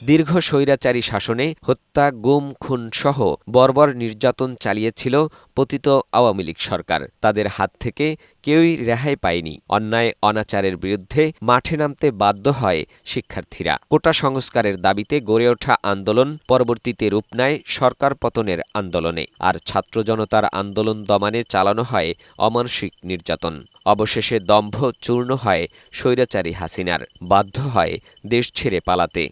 দীর্ঘ স্বৈরাচারী শাসনে হত্যা, গুম, খুনসহ বর্বর নির্যাতন চালিয়েছিল পতিত আওয়ামী লীগ সরকার। তাদের হাত থেকে কেউই রেহাই পায়নি। অন্যায় অনাচারের বিরুদ্ধে মাঠে নামতে বাধ্য হয় শিক্ষার্থীরা। কোটা সংস্কারের দাবিতে গড়ে ওঠা আন্দোলন পরবর্তীতে রূপ নেয় সরকার পতনের আন্দোলনে। আর ছাত্র জনতার আন্দোলন দমনে চালানো হয় অমানসিক নির্যাতন। অবশেষে দম্ভ চূর্ণ হয় স্বৈরাচারী হাসিনার। বাধ্য হয় দেশ ছেড়ে পালাতে।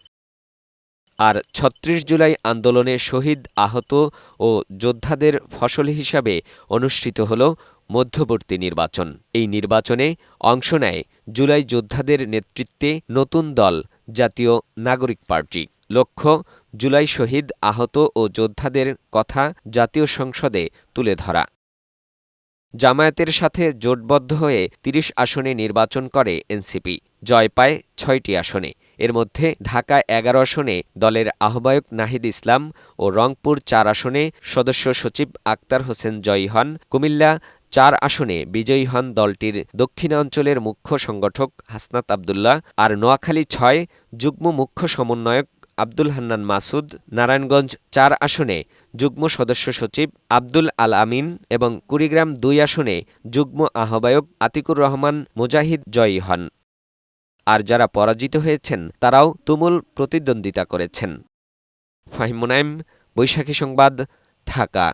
আর ৩৬ জুলাই আন্দোলনে শহীদ, আহত ও যোদ্ধাদের ফসল হিসাবে অনুষ্ঠিত হল মধ্যবর্তী নির্বাচন। এই নির্বাচনে অংশ নেয় জুলাই যোদ্ধাদের নেতৃত্বে নতুন দল জাতীয় নাগরিক পার্টি। লক্ষ্য, জুলাই শহীদ, আহত ও যোদ্ধাদের কথা জাতীয় সংসদে তুলে ধরা। জামায়াতের সাথে জোটবদ্ধ হয়ে ৩০ আসনে নির্বাচন করে এনসিপি। জয় পায় ৬টি আসনে। এর মধ্যে ঢাকা ১১ আসনে দলের আহ্বায়ক নাহিদ ইসলাম ও রংপুর ৪ আসনে সদস্য সচিব আক্তার হোসেন জয়ী হন। কুমিল্লা ৪ আসনে বিজয়ী হন দলটির দক্ষিণাঞ্চলের মুখ্য সংগঠক হাসনাত আবদুল্লাহ। আর নোয়াখালী ৬ যুগ্ম মুখ্য সমন্বয়ক আব্দুল হান্নান মাসুদ। নারায়ণগঞ্জ ৪ আসনে যুগ্ম সদস্য সচিব আব্দুল আল আমিন এবং কুড়িগ্রাম ২ আসনে যুগ্ম আহ্বায়ক আতিকুর রহমান মুজাহিদ জয়ী হন। আর যারা পরাজিত হয়েছেন তারাও তুমুল প্রতিদ্বন্দ্বিতা করেছেন। ফাহিম মুনাইম, বৈশাখী সংবাদ, ঢাকা।